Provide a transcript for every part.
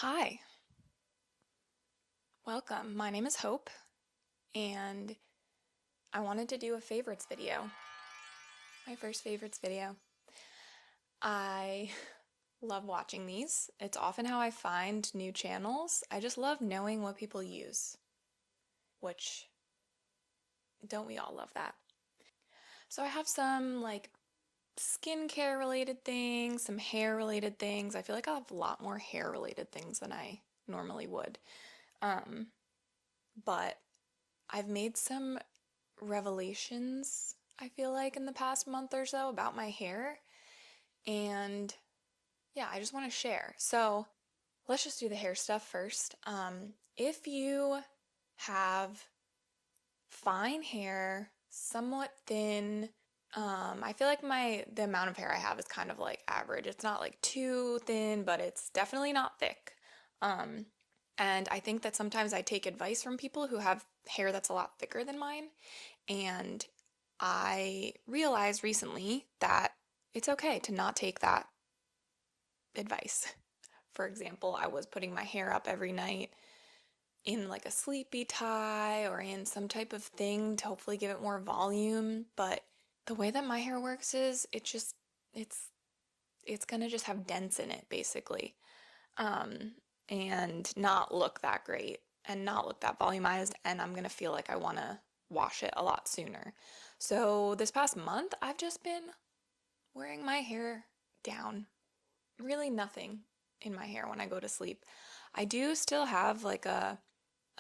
Hi, welcome. My name is Hope, and I wanted to do a favorites video. My first favorites video. I love watching these. It's often how I find new channels. I just love knowing what people use, which don't we all love that? So I have some like skincare related things, some hair related things. I feel like I have a lot more hair related things than I normally would. Um, but I've made some revelations, I feel like, in the past month or so about my hair. And yeah, I just want to share. So let's just do the hair stuff first. If you have fine hair, somewhat thin, I feel like the amount of hair I have is kind of like average. It's not like too thin, but it's definitely not thick. Um, and I think that sometimes I take advice from people who have hair that's a lot thicker than mine. And I realized recently that it's okay to not take that advice. For example, I was putting my hair up every night in like a sleepy tie or in some type of thing to hopefully give it more volume, but the way that my hair works is it's it's gonna just have dents in it basically. Um and not look that great and not look that volumized, and I'm gonna feel like I wanna wash it a lot sooner. So this past month, I've just been wearing my hair down. Really nothing in my hair when I go to sleep. I do still have like a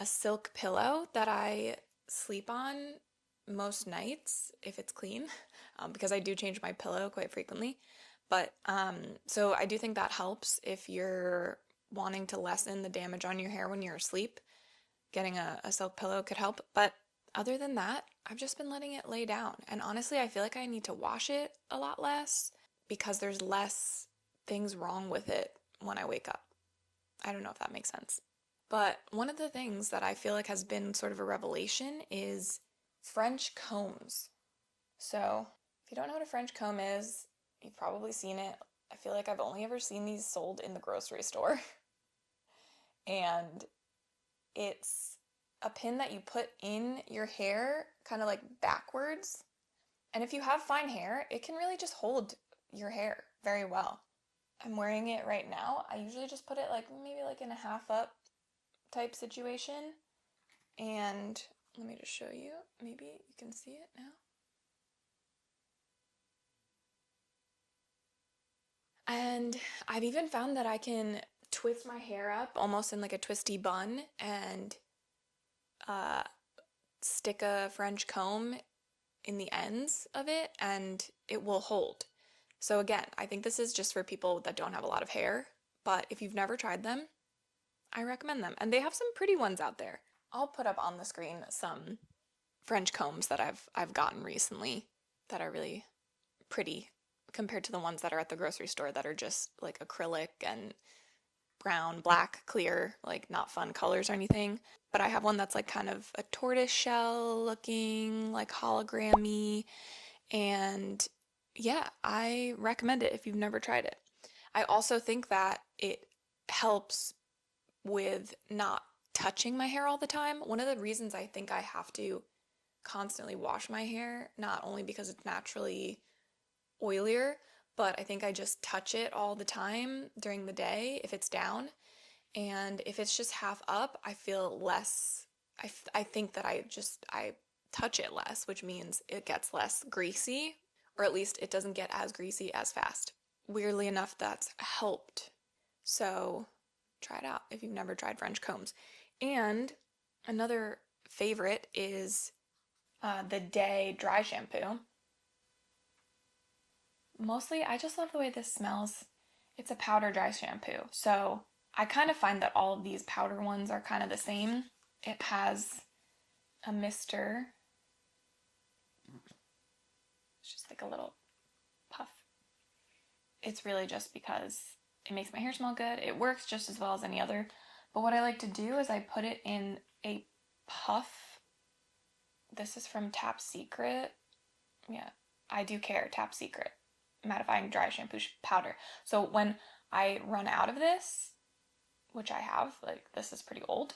silk pillow that I sleep on most nights if it's clean, because I do change my pillow quite frequently. But so I do think that helps if you're wanting to lessen the damage on your hair when you're asleep. Getting a silk pillow could help. But other than that, I've just been letting it lay down. And honestly, I feel like I need to wash it a lot less because there's less things wrong with it when I wake up. I don't know if that makes sense. But one of the things that I feel like has been sort of a revelation is French combs. So, if you don't know what a French comb is, you've probably seen it. I feel like I've only ever seen these sold in the grocery store. And it's a pin that you put in your hair, kind of like backwards. And if you have fine hair, it can really just hold your hair very well. I'm wearing it right now. I usually just put it like maybe like in a half up type situation. And let me just show you. Maybe you can see it now. And I've even found that I can twist my hair up almost in like a twisty bun and uh, stick a French comb in the ends of it and it will hold. So again, I think this is just for people that don't have a lot of hair, but if you've never tried them, I recommend them. And they have some pretty ones out there. I'll put up on the screen some French combs that I've gotten recently that are really pretty compared to the ones that are at the grocery store that are just like acrylic and brown, black, clear, like not fun colors or anything. But I have one that's like kind of a tortoise shell looking, like hologrammy, and yeah, I recommend it if you've never tried it. I also think that it helps with not touching my hair all the time. One of the reasons I think I have to constantly wash my hair, not only because it's naturally oilier, but I think I just touch it all the time during the day if it's down. And if it's just half up, I feel less, I think that I touch it less, which means it gets less greasy, or at least it doesn't get as greasy as fast. Weirdly enough, that's helped. So try it out if you've never tried French combs. And another favorite is the Day dry shampoo. Mostly, I just love the way this smells. It's a powder dry shampoo. So I kind of find that all of these powder ones are kind of the same. It has a mister. It's just like a little puff. It's really just because it makes my hair smell good. It works just as well as any other. But what I like to do is I put it in a puff. This is from Tap Secret. Yeah, I do care, Tap Secret. Mattifying dry shampoo powder. So when I run out of this, which I have, like this is pretty old.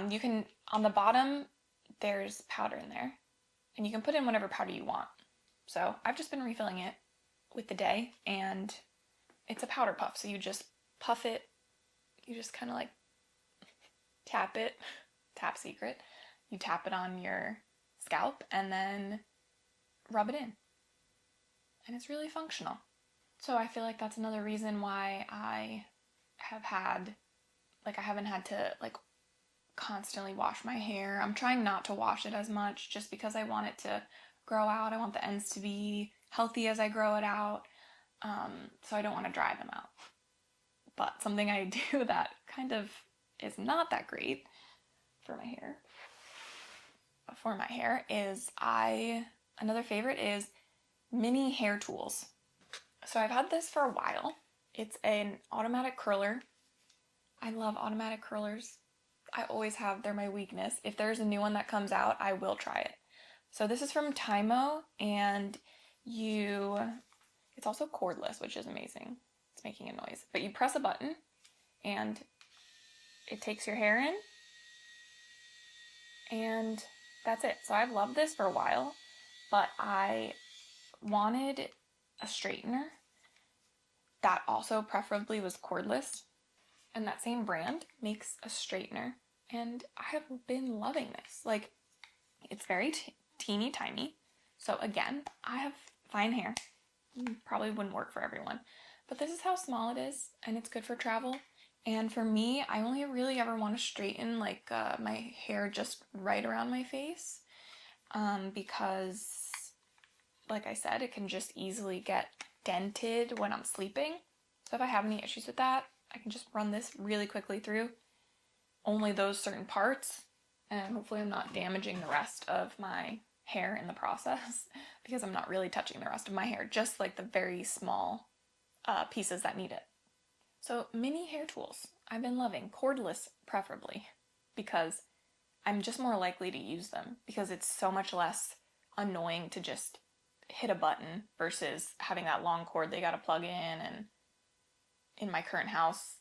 You can, on the bottom, there's powder in there, and you can put in whatever powder you want. So I've just been refilling it with the day, and it's a powder puff. So you just puff it, you just kind of like tap it, tap secret. You tap it on your scalp and then rub it in. And it's really functional. So I feel like that's another reason why I haven't had to like constantly wash my hair. I'm trying not to wash it as much just because I want it to grow out. I want the ends to be healthy as I grow it out. So I don't want to dry them out. But something I do that kind of is not that great for my hair is another favorite is mini hair tools. So I've had this for a while. It's an automatic curler. I love automatic curlers. I always have. They're my weakness. If there's a new one that comes out, I will try it. So this is from Tymo, and it's also cordless, which is amazing. It's making a noise. But you press a button, and it takes your hair in, and that's it. So I've loved this for a while, but I wanted a straightener that also preferably was cordless, and that same brand makes a straightener, and I have been loving this. Like, it's very teeny tiny. So again, I have fine hair. Probably wouldn't work for everyone, but this is how small it is, and it's good for travel. And for me, I only really ever want to straighten like my hair just right around my face, because like I said, it can just easily get dented when I'm sleeping. So if I have any issues with that, I can just run this really quickly through only those certain parts, and hopefully I'm not damaging the rest of my hair in the process because I'm not really touching the rest of my hair, just like the very small pieces that need it. So mini hair tools, I've been loving, cordless preferably, because I'm just more likely to use them because it's so much less annoying to just hit a button versus having that long cord they gotta plug in. And in my current house,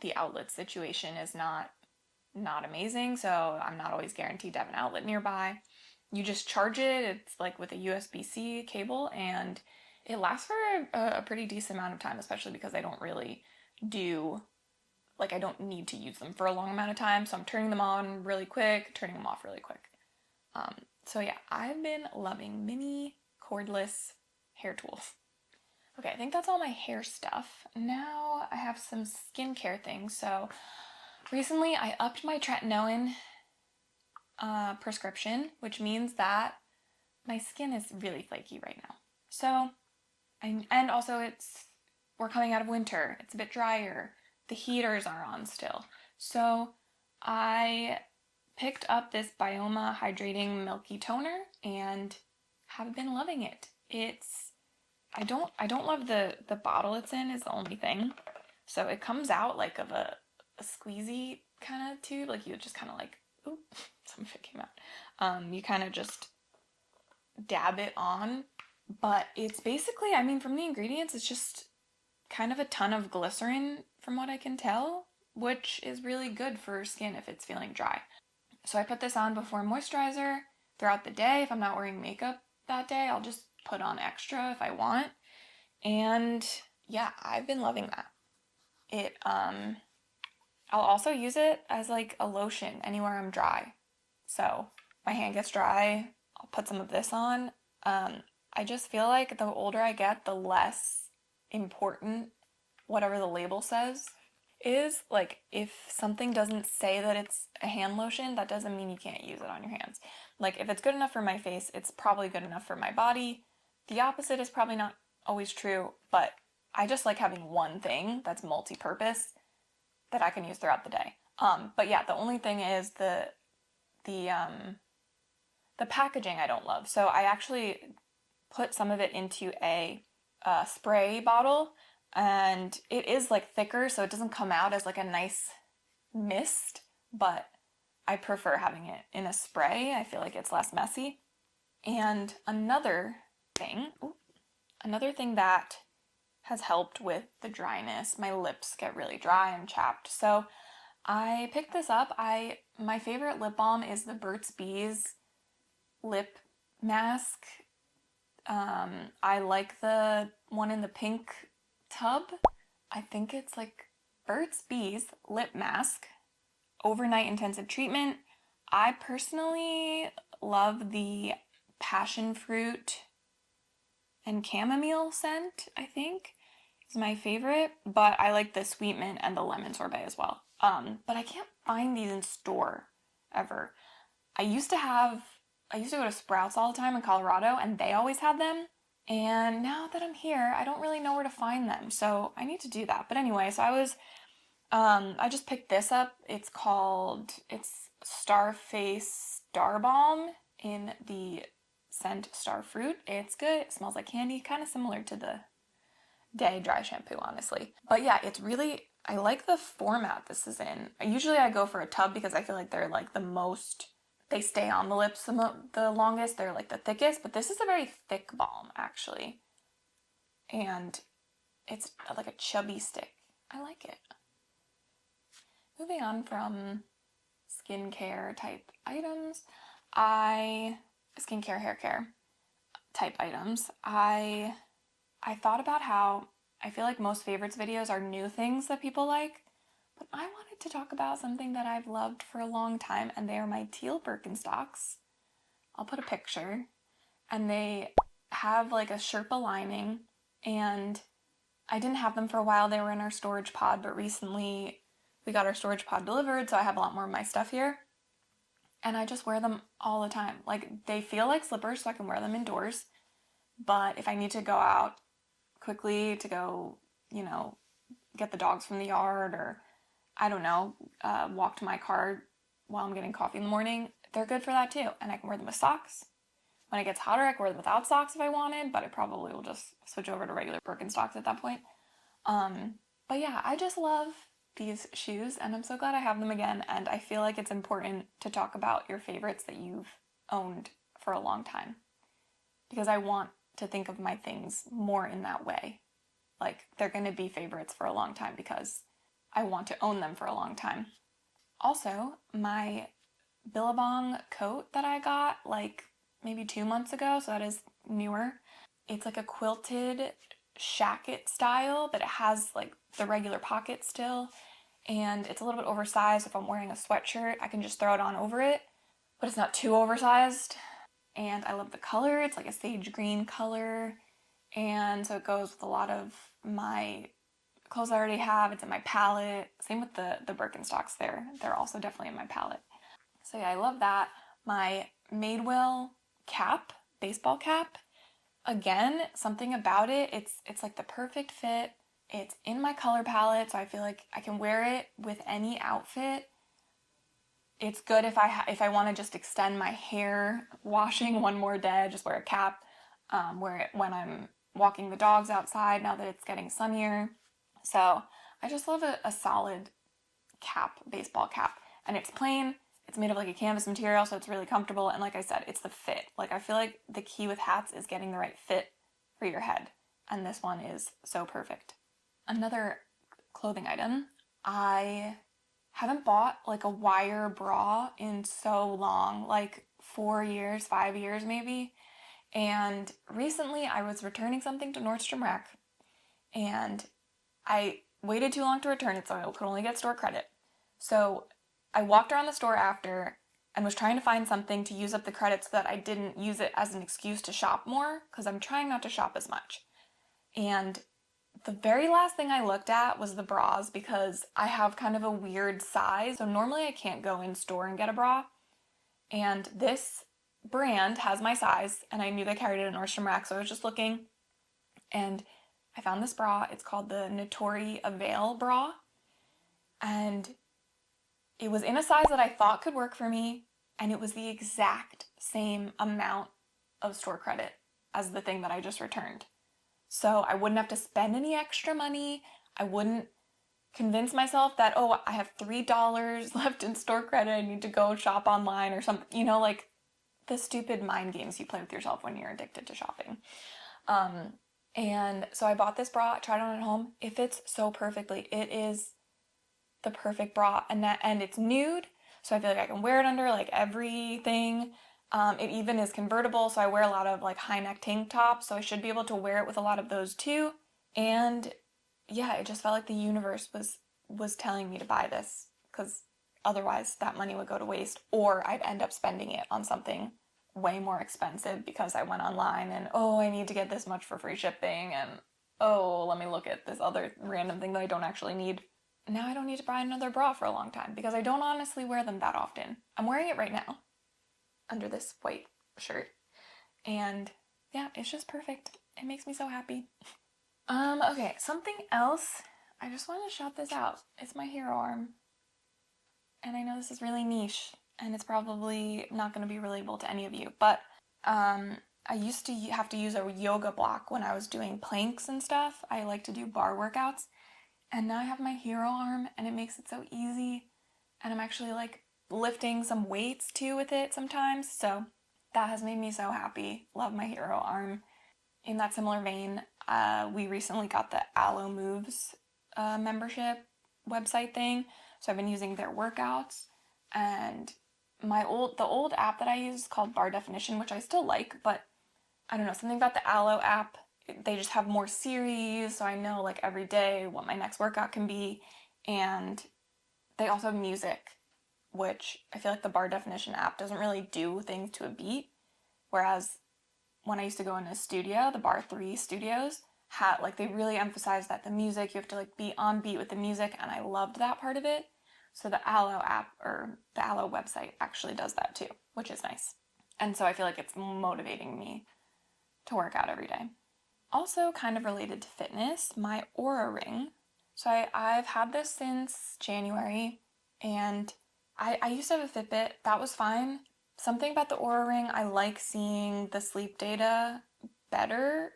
the outlet situation is not amazing, so I'm not always guaranteed to have an outlet nearby. You just charge it, it's like with a USB-C cable, and it lasts for a pretty decent amount of time, especially because I don't really I don't need to use them for a long amount of time, so I'm turning them on really quick, turning them off really quick. So yeah, I've been loving mini cordless hair tools. Okay, I think that's all my hair stuff. Now I have some skincare things. So recently I upped my tretinoin prescription, which means that my skin is really flaky right now. So, and also we're coming out of winter. It's a bit drier. The heaters are on still. So I picked up this Bioma Hydrating Milky Toner and have been loving it. I don't love the bottle it's in is the only thing. So it comes out like of a squeezy kind of tube. Like you just kind of like, oop, some of it came out. You kind of just dab it on. But it's basically, I mean, from the ingredients, it's just kind of a ton of glycerin from what I can tell, which is really good for skin if it's feeling dry. So I put this on before moisturizer throughout the day. If I'm not wearing makeup that day, I'll just put on extra if I want. And yeah, I've been loving that. I'll also use it as like a lotion anywhere I'm dry. So my hand gets dry, I'll put some of this on. I just feel like the older I get, the less important whatever the label says is. Like, if something doesn't say that it's a hand lotion, that doesn't mean you can't use it on your hands. Like, if it's good enough for my face, it's probably good enough for my body. The opposite is probably not always true, but I just like having one thing that's multi-purpose that I can use throughout the day. But yeah, the only thing is the packaging I don't love. So I actually put some of it into a spray bottle, and it is like thicker, so it doesn't come out as like a nice mist, but I prefer having it in a spray. I feel like it's less messy. And another thing that has helped with the dryness. My lips get really dry and chapped. So I picked this up. My favorite lip balm is the Burt's Bees lip mask. I like the one in the pink tub. I think it's like Burt's Bees lip mask, overnight intensive treatment. I personally love the passion fruit and chamomile scent, I think is my favorite, but I like the sweet mint and the lemon sorbet as well. But I can't find these in store ever. I used to go to Sprouts all the time in Colorado, and they always had them. And now that I'm here, I don't really know where to find them, so I need to do that. But anyway, so I just picked this up. It's Starface Star Balm in the scent Starfruit. It's good. It smells like candy, kind of similar to the Day dry shampoo, honestly. But yeah, I like the format this is in. Usually I go for a tub because I feel like they're like they stay on the lips the longest. They're like the thickest, but this is a very thick balm actually. And it's like a chubby stick. I like it. Moving on from skincare type items, skincare, hair care type items, I thought about how I feel like most favorites videos are new things that people like, but I wanted to talk about something that I've loved for a long time, and they are my teal Birkenstocks. I'll put a picture, and they have like a Sherpa lining, and I didn't have them for a while. They were in our storage pod, but recently we got our storage pod delivered, so I have a lot more of my stuff here, and I just wear them all the time. Like, they feel like slippers, so I can wear them indoors, but if I need to go out quickly to go, get the dogs from the yard, or I don't know, walk to my car while I'm getting coffee in the morning, they're good for that too. And I can wear them with socks. When it gets hotter, I can wear them without socks if I wanted, but I probably will just switch over to regular Birkenstocks at that point. But yeah, I just love these shoes, and I'm so glad I have them again, and I feel like it's important to talk about your favorites that you've owned for a long time, because I want to think of my things more in that way. Like, they're going to be favorites for a long time because I want to own them for a long time. Also, my Billabong coat that I got like maybe 2 months ago, so that is newer. It's like a quilted shacket style, but it has like the regular pocket still, and it's a little bit oversized. If I'm wearing a sweatshirt, I can just throw it on over it, but it's not too oversized. And I love the color. It's like a sage green color, and so it goes with a lot of my clothes I already have. It's in my palette. Same with the Birkenstocks there. They're also definitely in my palette. So yeah, I love that. My Madewell cap, baseball cap, again, something about it, it's like the perfect fit. It's in my color palette, so I feel like I can wear it with any outfit. It's good if I want to just extend my hair washing one more day, just wear a cap, wear it when I'm walking the dogs outside now that it's getting sunnier. So I just love a solid cap, baseball cap. And it's plain, it's made of like a canvas material, so it's really comfortable, and like I said, it's the fit. Like, I feel like the key with hats is getting the right fit for your head, and this one is so perfect. Another clothing item, I haven't bought like a wire bra in so long, like 4 years, 5 years maybe. And recently I was returning something to Nordstrom Rack, and I waited too long to return it, so I could only get store credit. So I walked around the store after and was trying to find something to use up the credit so that I didn't use it as an excuse to shop more, because I'm trying not to shop as much. And the very last thing I looked at was the bras, because I have kind of a weird size. So normally I can't go in store and get a bra. And this brand has my size, and I knew they carried it at Nordstrom Rack, so I was just looking. And I found this bra. It's called the Natori Avail bra. And it was in a size that I thought could work for me, and it was the exact same amount of store credit as the thing that I just returned. So I wouldn't have to spend any extra money. I wouldn't convince myself that, oh, I have $3 left in store credit, I need to go shop online or something, like the stupid mind games you play with yourself when you're addicted to shopping. And so I bought this bra, tried it on at home. It fits so perfectly. It is the perfect bra, and it's nude, so I feel like I can wear it under like everything. It even is convertible, so I wear a lot of like high neck tank tops, so I should be able to wear it with a lot of those too. And yeah, it just felt like the universe was telling me to buy this, because otherwise that money would go to waste, or I'd end up spending it on something way more expensive because I went online and, oh, I need to get this much for free shipping, and oh, let me look at this other random thing that I don't actually need. Now I don't need to buy another bra for a long time because I don't honestly wear them that often. I'm wearing it right now under this white shirt, and yeah, it's just perfect. It makes me so happy. Okay, something else. I just want to shout this out. It's my hero arm. And I know this is really niche, and it's probably not going to be relatable to any of you, but I used to have to use a yoga block when I was doing planks and stuff. I like to do bar workouts, and now I have my hero arm, and it makes it so easy, and I'm actually like lifting some weights too with it sometimes, so that has made me so happy. Love my hero arm. In that similar vein, we recently got the Aloe Moves membership website thing, so I've been using their workouts, and the old app that I use is called Bar Definition, which I still like, but I don't know, something about the Aloe app, they just have more series, so I know like every day what my next workout can be, and they also have music, which I feel like the Bar Definition app doesn't really do things to a beat, whereas when I used to go in a studio, the Bar 3 studios, had like they really emphasized that the music, you have to like be on beat with the music, and I loved that part of it. So the Aloe app, or the Aloe website, actually does that too, which is nice. And so I feel like it's motivating me to work out every day. Also, kind of related to fitness, my Aura Ring. So I've had this since January, and I used to have a Fitbit. That was fine. Something about the Aura Ring, I like seeing the sleep data better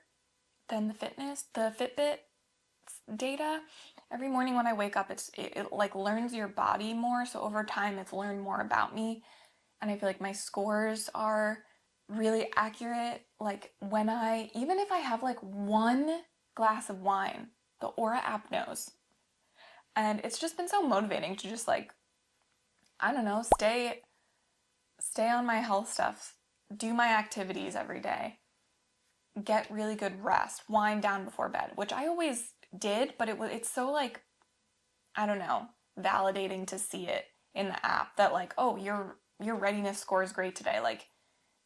than the Fitbit data. Every morning when I wake up, it like learns your body more, so over time it's learned more about me, and I feel like my scores are really accurate. Like even if I have like one glass of wine, the Aura app knows. And it's just been so motivating to just like, I don't know, stay on my health stuff, do my activities every day, get really good rest, wind down before bed, which I always did, but it's so like, I don't know, validating to see it in the app that like, oh, your readiness score is great today. Like,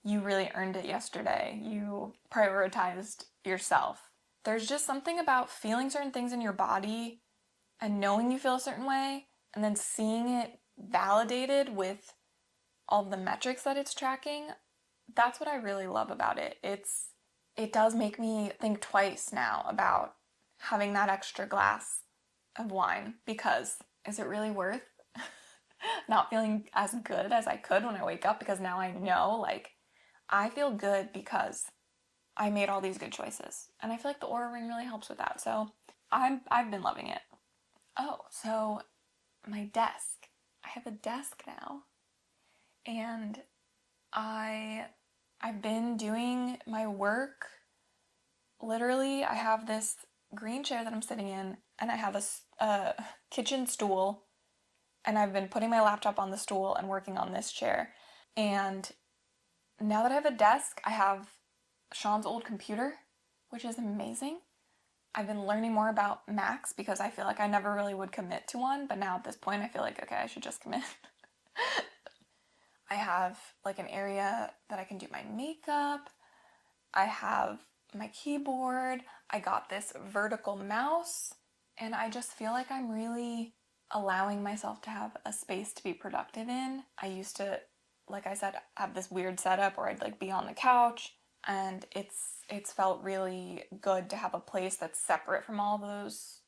you really earned it yesterday. You prioritized yourself. There's just something about feeling certain things in your body and knowing you feel a certain way, and then seeing it validated with all the metrics that it's tracking. That's what I really love about it. It does make me think twice now about having that extra glass of wine, because is it really worth not feeling as good as I could when I wake up, because now I know, like, I feel good because I made all these good choices. And I feel like the Aura Ring really helps with that. So I've been loving it. Oh, so my desk. I have a desk now. And I've been doing my work. Literally, I have this green chair that I'm sitting in, and I have a kitchen stool, and I've been putting my laptop on the stool and working on this chair. And now that I have a desk, I have Sean's old computer, which is amazing. I've been learning more about Macs because I feel like I never really would commit to one, but now at this point I feel like, okay, I should just commit. I have like an area that I can do my makeup. I have my keyboard. I got this vertical mouse, and I just feel like I'm really allowing myself to have a space to be productive in. I used to, like I said, have this weird setup where I'd like be on the couch, and it's felt really good to have a place that's separate from all those.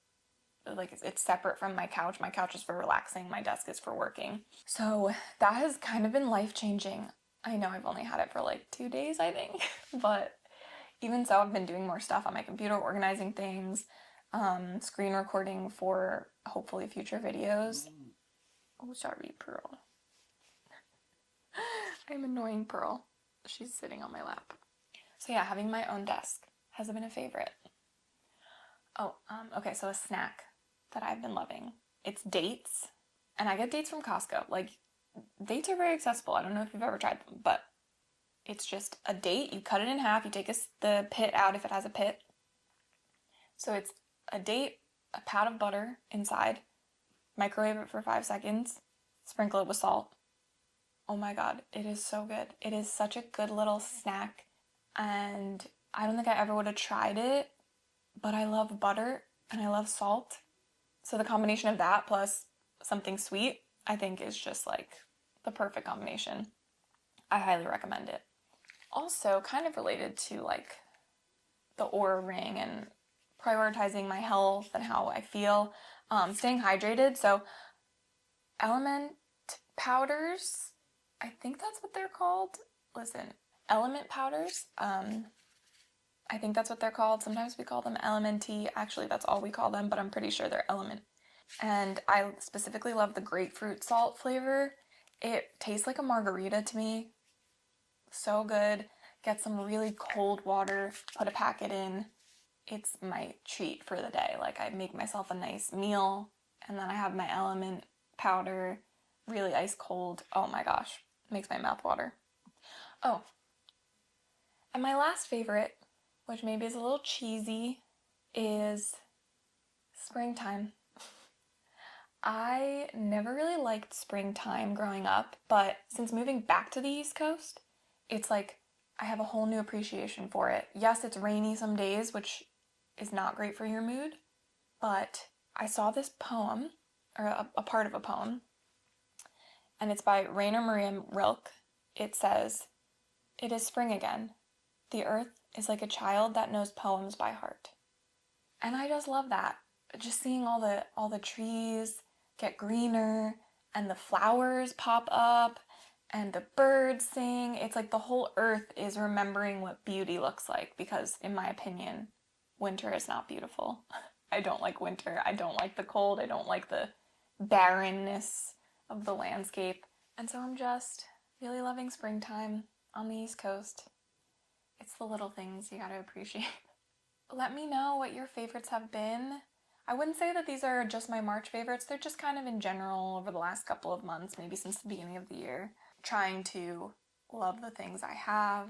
Like, it's separate from my couch. My couch is for relaxing, my desk is for working. So that has kind of been life-changing. I know I've only had it for like 2 days, I think, but even so, I've been doing more stuff on my computer, organizing things, screen recording for hopefully future videos. Oh, sorry, Pearl. I'm annoying Pearl. She's sitting on my lap. So yeah, having my own desk has been a favorite. Oh, okay, so a snack that I've been loving. It's dates, and I get dates from Costco. Like, dates are very accessible. I don't know if you've ever tried them, but it's just a date. You cut it in half. You take the pit out if it has a pit. So it's a date, a pat of butter inside, microwave it for 5 seconds, sprinkle it with salt. Oh my god, it is so good. It is such a good little snack, and I don't think I ever would have tried it, but I love butter and I love salt. So the combination of that plus something sweet, I think is just like the perfect combination. I highly recommend it. Also, kind of related to like the Aura ring and prioritizing my health and how I feel, staying hydrated. So element powders, I think that's what they're called. Listen, element powders, I think that's what they're called. Sometimes we call them LMNT. Actually, that's all we call them, but I'm pretty sure they're element. And I specifically love the grapefruit salt flavor. It tastes like a margarita to me. So good. Get some really cold water, put a packet in. It's my treat for the day. Like, I make myself a nice meal, and then I have my element powder, really ice cold. Oh my gosh, makes my mouth water. Oh, and my last favorite, which maybe is a little cheesy, is springtime. I never really liked springtime growing up, but since moving back to the East Coast, it's like I have a whole new appreciation for it. Yes, it's rainy some days, which is not great for your mood, but I saw this poem, or a part of a poem, and it's by Rainer Maria Rilke. It says, "It is spring again. The earth is like a child that knows poems by heart." And I just love that. Just seeing all the trees get greener and the flowers pop up and the birds sing. It's like the whole earth is remembering what beauty looks like, because in my opinion, winter is not beautiful. I don't like winter. I don't like the cold. I don't like the barrenness of the landscape. And so I'm just really loving springtime on the East Coast. It's the little things you gotta appreciate. Let me know what your favorites have been. I wouldn't say that these are just my March favorites. They're just kind of in general over the last couple of months, maybe since the beginning of the year. Trying to love the things I have,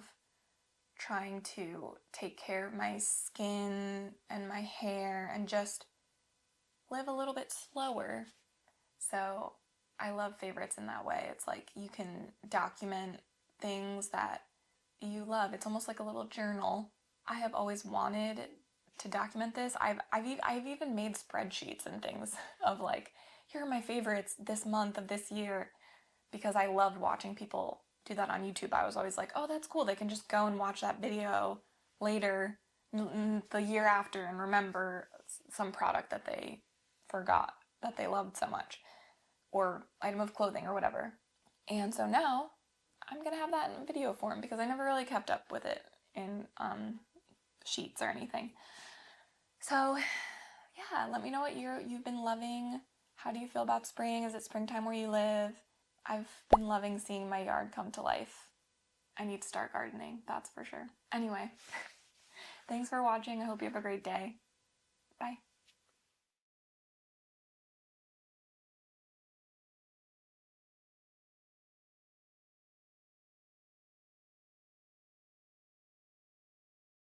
trying to take care of my skin and my hair, and just live a little bit slower. So I love favorites in that way. It's like you can document things that you love. It's almost like a little journal. I have always wanted to document this. I've even made spreadsheets and things of like, here are my favorites this month of this year, because I loved watching people do that on YouTube. I was always like, oh, that's cool. They can just go and watch that video later, the year after, and remember some product that they forgot that they loved so much, or item of clothing or whatever. And so now I'm gonna have that in video form, because I never really kept up with it in sheets or anything. So yeah, let me know what you've been loving. How do you feel about spring? Is it springtime where you live? I've been loving seeing my yard come to life. I need to start gardening, that's for sure. Anyway, thanks for watching. I hope you have a great day. Bye.